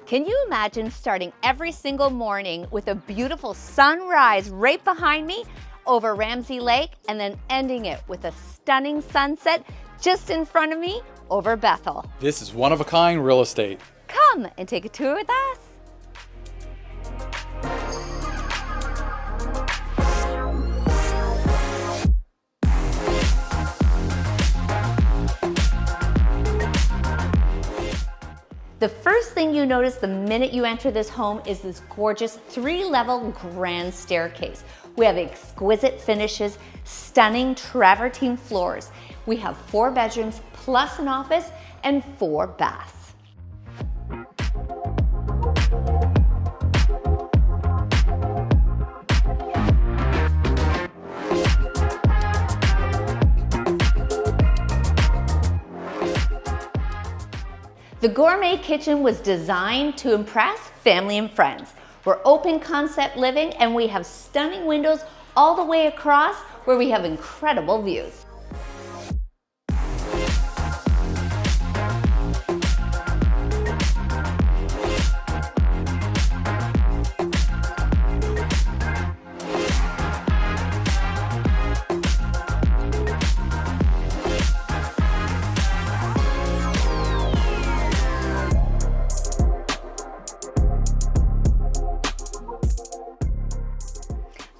Can you imagine starting every single morning with a beautiful sunrise right behind me over Ramsey Lake and then ending it with a stunning sunset just in front of me over Bethel? This is one-of-a-kind real estate. Come and take a tour with us. The first thing you notice the minute you enter this home is this gorgeous 3-level grand staircase. We have exquisite finishes, stunning travertine floors. We have 4 bedrooms plus an office and 4 baths. The gourmet kitchen was designed to impress family and friends. We're open concept living and we have stunning windows all the way across where we have incredible views.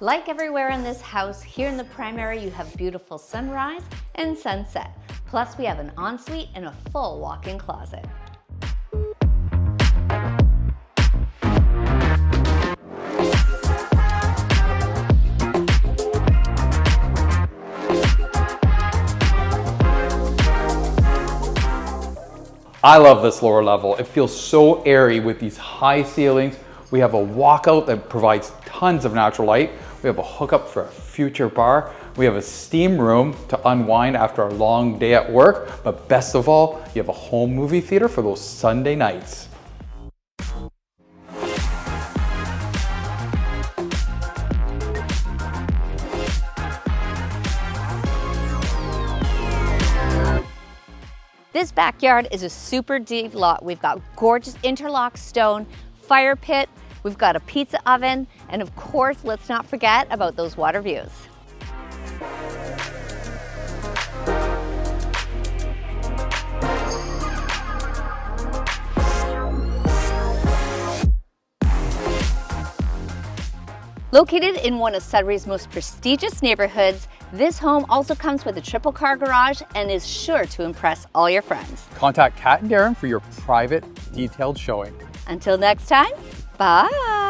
Like everywhere in this house, here in the primary you have beautiful sunrise and sunset. Plus we have an ensuite and a full walk-in closet. I love this lower level. It feels so airy with these high ceilings. We have a walkout that provides tons of natural light. We have a hookup for a future bar. We have a steam room to unwind after a long day at work. But best of all, you have a home movie theater for those Sunday nights. This backyard is a super deep lot. We've got gorgeous interlock stone, fire pit, we've got a pizza oven, and of course, let's not forget about those water views. Located in one of Sudbury's most prestigious neighborhoods, this home also comes with a triple car garage and is sure to impress all your friends. Contact Kat and Darren for your private detailed showing. Until next time, bye.